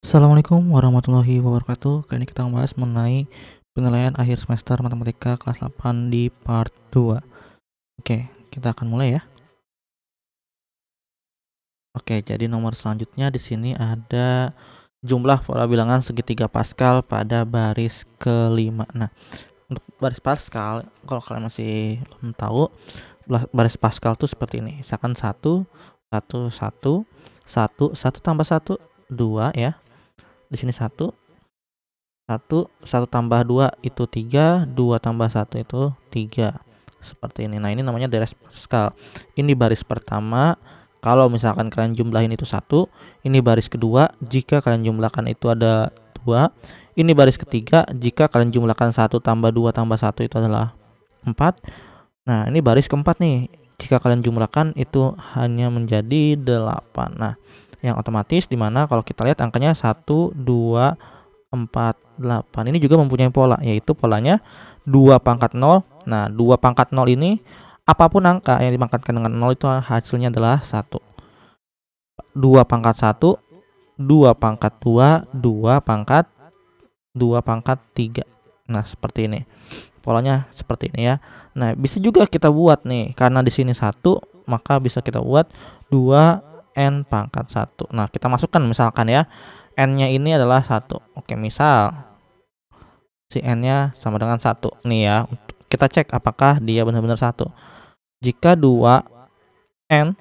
Assalamualaikum warahmatullahi wabarakatuh. Kali ini kita membahas mengenai penilaian akhir semester matematika kelas 8 di part 2. Oke, kita akan mulai ya. Oke, jadi nomor selanjutnya di sini ada jumlah pola bilangan segitiga Pascal pada baris kelima. Nah, untuk baris Pascal, kalau kalian masih belum tahu, baris Pascal itu seperti ini. Misalkan 1, 1, 1, 1, 1 tambah 1, 2 ya. Di sini 1 tambah 2 itu 3, 2 tambah 1 itu 3. Seperti ini. Nah, ini namanya baris Pascal. Ini baris pertama. Kalau misalkan kalian jumlahin itu 1, ini baris kedua. Jika kalian jumlahkan itu ada 2. Ini baris ketiga. Jika kalian jumlahkan 1 tambah 2 tambah 1 itu adalah 4. Nah, ini baris keempat nih. Jika kalian jumlahkan itu hanya menjadi 8. Nah, yang otomatis dimana kalau kita lihat angkanya 1, 2, 4, 8. Ini juga mempunyai pola, yaitu polanya 2 pangkat 0. Nah, 2 pangkat 0 ini apapun angka yang dipangkatkan dengan 0 itu hasilnya adalah 1. 2 pangkat 1, 2 pangkat 2, 2 pangkat 3. Nah, seperti ini. Polanya seperti ini ya. Nah, bisa juga kita buat nih, karena di sini 1, maka bisa kita buat 2n pangkat 1. Nah, kita masukkan misalkan ya, n-nya ini adalah 1. Oke, misal si n-nya sama dengan 1 nih ya. Kita cek apakah dia benar-benar 1. Jika 2n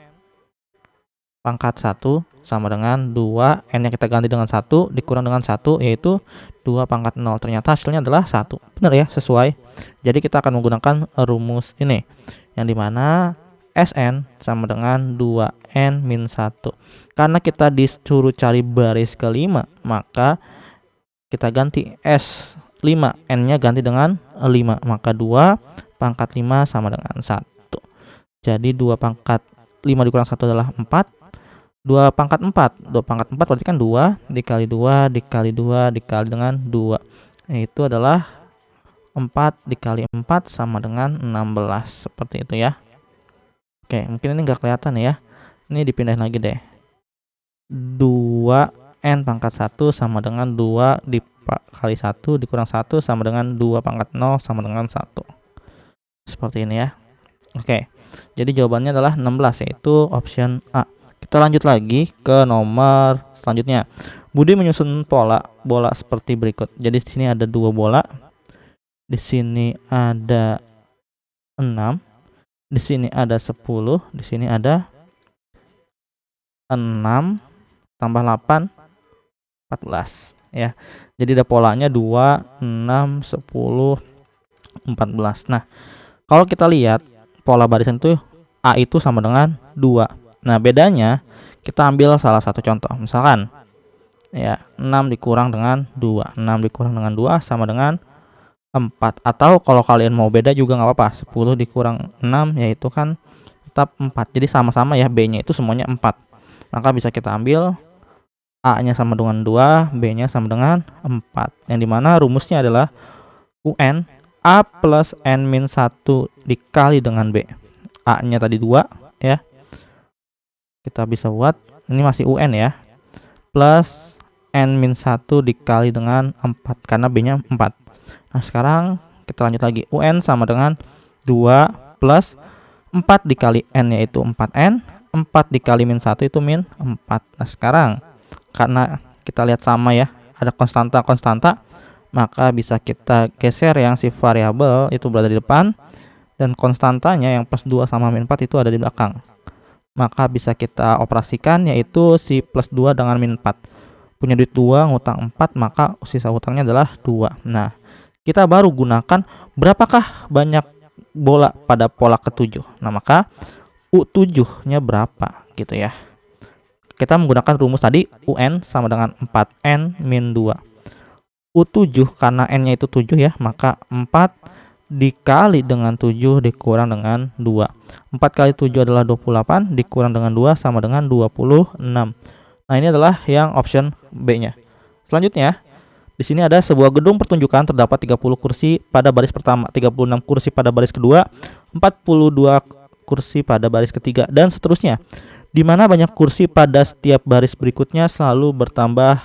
pangkat 1 sama dengan 2, n-nya kita ganti dengan 1 dikurang dengan 1, yaitu 2 pangkat 0. Ternyata hasilnya adalah 1. Benar ya, sesuai. Jadi kita akan menggunakan rumus ini, yang dimana Sn sama dengan 2n min 1. Karena kita disuruh cari baris kelima, maka kita ganti S5, n-nya ganti dengan 5, maka 2 pangkat 5 sama dengan 1. Jadi 2 pangkat 5 dikurang 1 adalah 4. 2 pangkat 4 berarti kan 2 dikali 2 dikali 2 dikali dengan 2, yaitu adalah 4 dikali 4 sama dengan 16. Seperti itu ya. Oke, mungkin ini nggak kelihatan ya. Ini dipindahin lagi deh. 2n pangkat 1 sama dengan 2 dikali 1 dikurang 1 sama dengan 2 pangkat 0 sama dengan 1. Seperti ini ya. Oke, jadi jawabannya adalah 16, yaitu option A. Kita lanjut lagi ke nomor selanjutnya. Budi menyusun bola seperti berikut. Jadi di sini ada 2 bola. Di sini ada 6. Di sini ada 10, di sini ada 6 tambah 8 14 ya. Jadi ada polanya 2, 6, 10, 14. Nah, kalau kita lihat pola barisan itu A itu sama dengan 2. Nah, bedanya kita ambil salah satu contoh. Misalkan ya, 6 dikurang dengan 2. 6 dikurang dengan 2 sama dengan 4. Atau kalau kalian mau beda juga nggak apa-apa. 10 dikurang 6 yaitu kan tetap 4. Jadi sama-sama ya, B-nya itu semuanya 4. Maka bisa kita ambil A-nya sama dengan 2, B-nya sama dengan 4. Yang dimana rumusnya adalah UN A plus N min 1 dikali dengan B. A-nya tadi 2 ya. Kita bisa buat, ini masih UN ya. Plus N min 1 dikali dengan 4, karena B-nya 4. Nah, sekarang kita lanjut lagi. UN sama dengan 2 plus 4 dikali N, yaitu 4N. 4 dikali min 1 itu min 4. Nah, sekarang karena kita lihat sama ya, ada konstanta-konstanta, maka bisa kita geser yang si variabel itu berada di depan, dan konstantanya yang plus 2 sama min 4 itu ada di belakang. Maka bisa kita operasikan, yaitu si plus 2 dengan min 4. Punya duit 2, ngutang 4, maka sisa hutangnya adalah 2. Nah, kita baru gunakan berapakah banyak bola pada pola ke-7. Nah, maka U7-nya berapa gitu ya. Kita menggunakan rumus tadi, UN sama dengan 4N min 2. U7 karena N-nya itu 7 ya, maka 4 dikali dengan 7 dikurang dengan 2. 4 kali 7 adalah 28, dikurang dengan 2 sama dengan 26. Nah, ini adalah yang option B-nya. Selanjutnya, di sini ada sebuah gedung pertunjukan, terdapat 30 kursi pada baris pertama, 36 kursi pada baris kedua, 42 kursi pada baris ketiga, dan seterusnya. Di mana banyak kursi pada setiap baris berikutnya selalu bertambah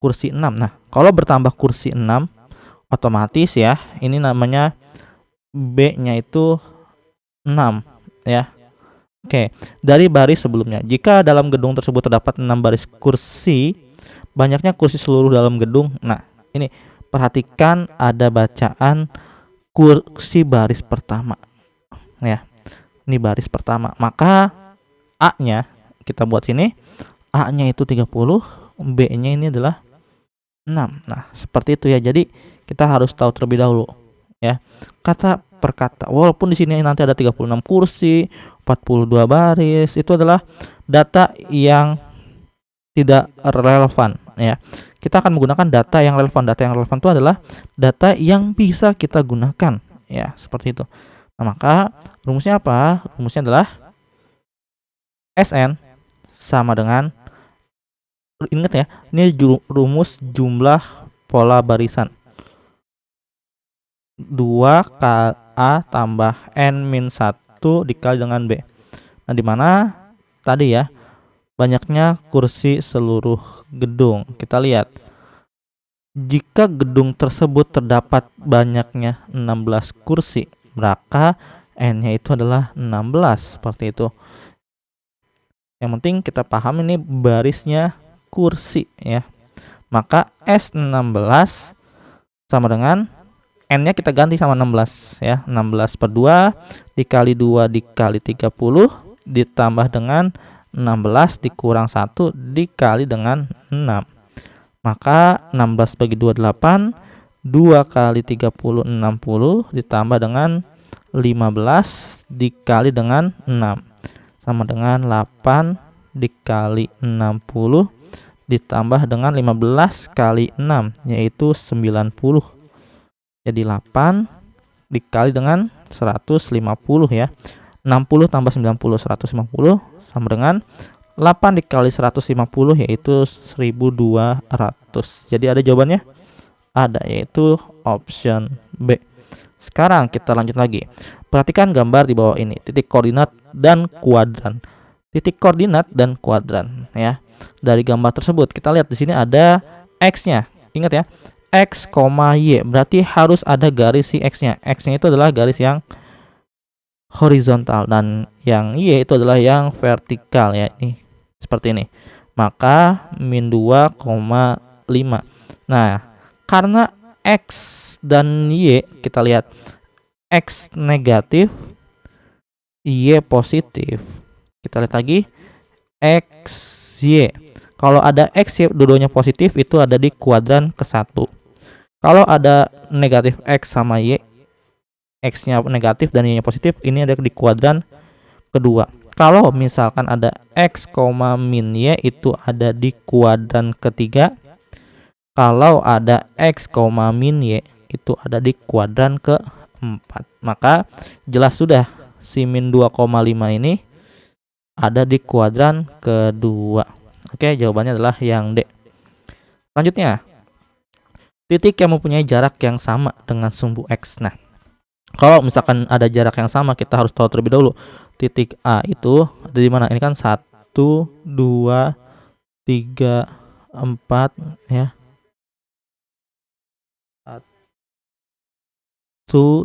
kursi 6. Nah, kalau bertambah kursi 6 otomatis ya, ini namanya B-nya itu 6 ya. Oke, dari baris sebelumnya. Jika dalam gedung tersebut terdapat 6 baris kursi, banyaknya kursi seluruh dalam gedung. Nah, ini perhatikan ada bacaan kursi baris pertama ya. Ini baris pertama. Maka A-nya kita buat sini. A-nya itu 30, B-nya ini adalah 6. Nah, seperti itu ya. Jadi kita harus tahu terlebih dahulu ya, kata per kata. Walaupun di sini nanti ada 36 kursi, 42 baris, itu adalah data yang tidak relevan ya. Kita akan menggunakan data yang relevan. Data yang relevan itu adalah data yang bisa kita gunakan ya, seperti itu. Nah, maka rumusnya apa? Rumusnya adalah SN sama dengan, ingat ya, ini rumus jumlah pola barisan. 2A tambah N-1 dikali dengan B. Nah, dimana tadi ya, banyaknya kursi seluruh gedung. Kita lihat, jika gedung tersebut terdapat banyaknya 16 kursi, maka N-nya itu adalah 16, seperti itu. Yang penting kita paham ini barisnya kursi ya. Maka S16 sama dengan N-nya kita ganti sama 16 ya. 16 per 2 dikali 2 dikali 30 ditambah dengan 16 dikurang 1 dikali dengan 6. Maka 16 bagi 2 8, 2 kali 30 60 ditambah dengan 15 dikali dengan 6 sama dengan 8 dikali 60 ditambah dengan 15 kali 6 yaitu 90. Jadi 8 dikali dengan 150 ya. 60 tambah 90 150 sama dengan 8 dikali 150 yaitu 1200. Jadi ada jawabannya? Ada, yaitu option B. Sekarang kita lanjut lagi. Perhatikan gambar di bawah ini, titik koordinat dan kuadran. Titik koordinat dan kuadran ya. Dari gambar tersebut kita lihat di sini ada X-nya. Ingat ya, X, Y, berarti harus ada garis si X-nya. X-nya itu adalah garis yang horizontal dan yang Y itu adalah yang vertikal ya, ini seperti ini. Maka min 2,5. Nah, karena X dan Y kita lihat, X negatif, Y positif. Kita lihat lagi, X, Y. Kalau ada X, Y dua-duanya positif, itu ada di kuadran ke-1. Kalau ada negatif X sama Y, X-nya negatif dan Y-nya positif, ini ada di kuadran kedua. Kalau misalkan ada X, min Y, itu ada di kuadran ketiga. Kalau ada X, min Y, itu ada di kuadran keempat. Maka jelas sudah si min 2,5 ini ada di kuadran kedua. Oke, jawabannya adalah yang D. Selanjutnya, titik yang mempunyai jarak yang sama dengan sumbu X. Nah, kalau misalkan ada jarak yang sama, kita harus tahu terlebih dahulu titik A itu ada di mana. Ini kan 1, 2, 3, 4 ya. 1,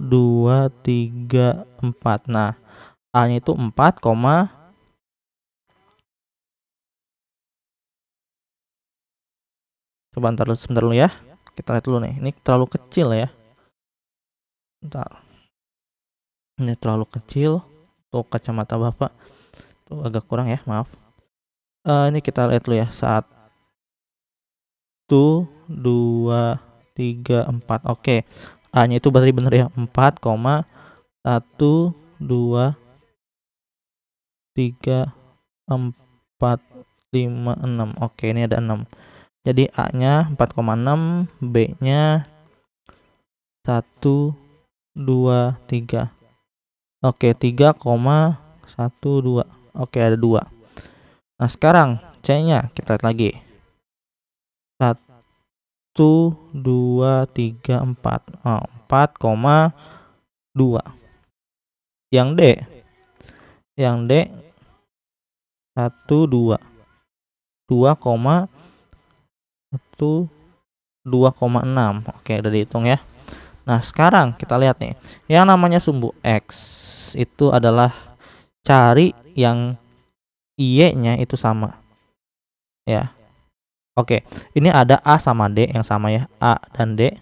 2, 3, 4. Nah, A-nya itu 4, sebentar dulu ya. Kita lihat dulu nih. Ini terlalu kecil ya. Bentar. Ini terlalu kecil. Tuh kacamata Bapak. Tuh agak kurang ya, maaf. Ini kita lihat dulu ya. 1, 2, 3, 4. Oke. A-nya itu berarti benar ya. 4, 1, 2, 3, 4, 5, 6. Oke, ini ada 6. Jadi A-nya 4,6, B-nya 1, 2, 3. Oke, 3,12. Oke, ada 2. Nah, sekarang C-nya kita lihat lagi. 1, 2, 3, 4. 4,2. Yang D 1, 2. 2,1, itu 2,6. Oke, udah dihitung ya. Nah, sekarang kita lihat nih. Yang namanya sumbu X itu adalah cari yang Y-nya itu sama. Ya. Oke, ini ada A sama D yang sama ya. A dan D.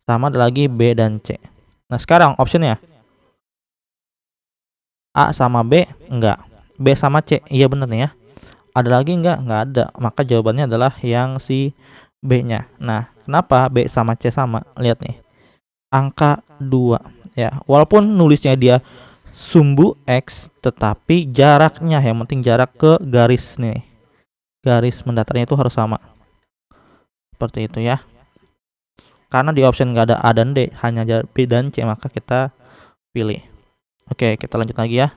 Sama ada lagi B dan C. Nah, sekarang optionnya A sama B enggak. B sama C. Iya bener nih ya. Ada lagi enggak? Enggak ada. Maka jawabannya adalah yang si B-nya. Nah, kenapa B sama C sama? Lihat nih. Angka 2 ya. Walaupun nulisnya dia sumbu X, tetapi jaraknya, yang penting jarak ke garis nih. Garis mendatarnya itu harus sama. Seperti itu ya. Karena di option nggak ada A dan D, hanya B dan C, maka kita pilih. Oke, kita lanjut lagi ya.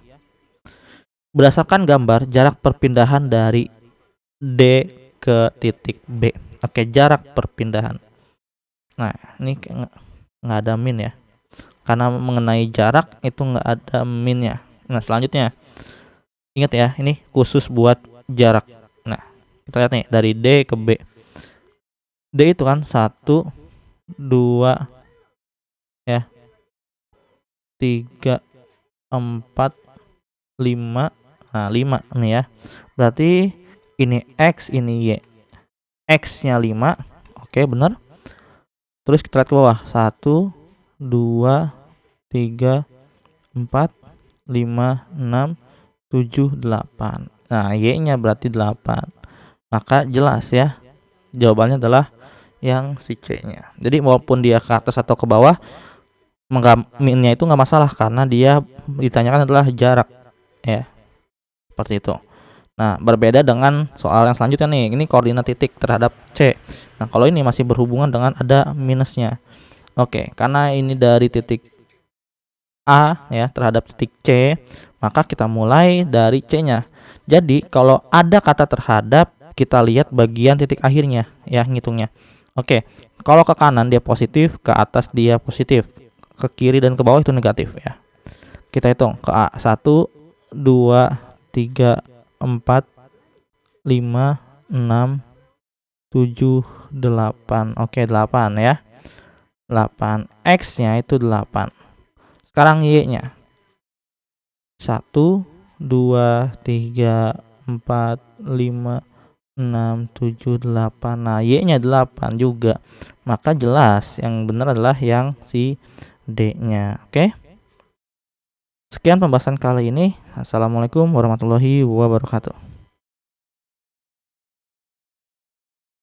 Berdasarkan gambar, jarak perpindahan dari D ke titik B. Oke, jarak perpindahan. Nah, ini nggak ada min ya, karena mengenai jarak itu nggak ada minnya. Nah, selanjutnya ingat ya, ini khusus buat jarak. Nah, kita lihat nih dari D ke B. D itu kan 1, 2 ya, 3, 4, 5. Nah, 5 nih ya. Berarti ini X, ini Y. X-nya 5. Oke, benar. Terus kita lihat ke bawah. 1, 2, 3, 4, 5, 6, 7, 8. Nah, Y-nya berarti 8. Maka jelas ya, jawabannya adalah yang si C-nya. Jadi walaupun dia ke atas atau ke bawah, minnya itu nggak masalah karena dia ditanyakan adalah jarak ya. Seperti itu. Nah, berbeda dengan soal yang selanjutnya nih. Ini koordinat titik terhadap C. Nah, kalau ini masih berhubungan dengan ada minusnya. Oke, karena ini dari titik A ya terhadap titik C, maka kita mulai dari C-nya. Jadi kalau ada kata terhadap, kita lihat bagian titik akhirnya ya, ngitungnya. Oke, kalau ke kanan dia positif, ke atas dia positif, ke kiri dan ke bawah itu negatif ya. Kita hitung ke A. 1, 2, 3, 4, 5, 6, 7, 8. Oke, 8 ya. 8. X-nya itu 8. Sekarang Y-nya 1, 2, 3, 4, 5, 6, 7, 8. Nah, Y-nya 8 juga. Maka jelas yang benar adalah yang si D-nya. Oke. Sekian pembahasan kali ini. Assalamualaikum warahmatullahi wabarakatuh.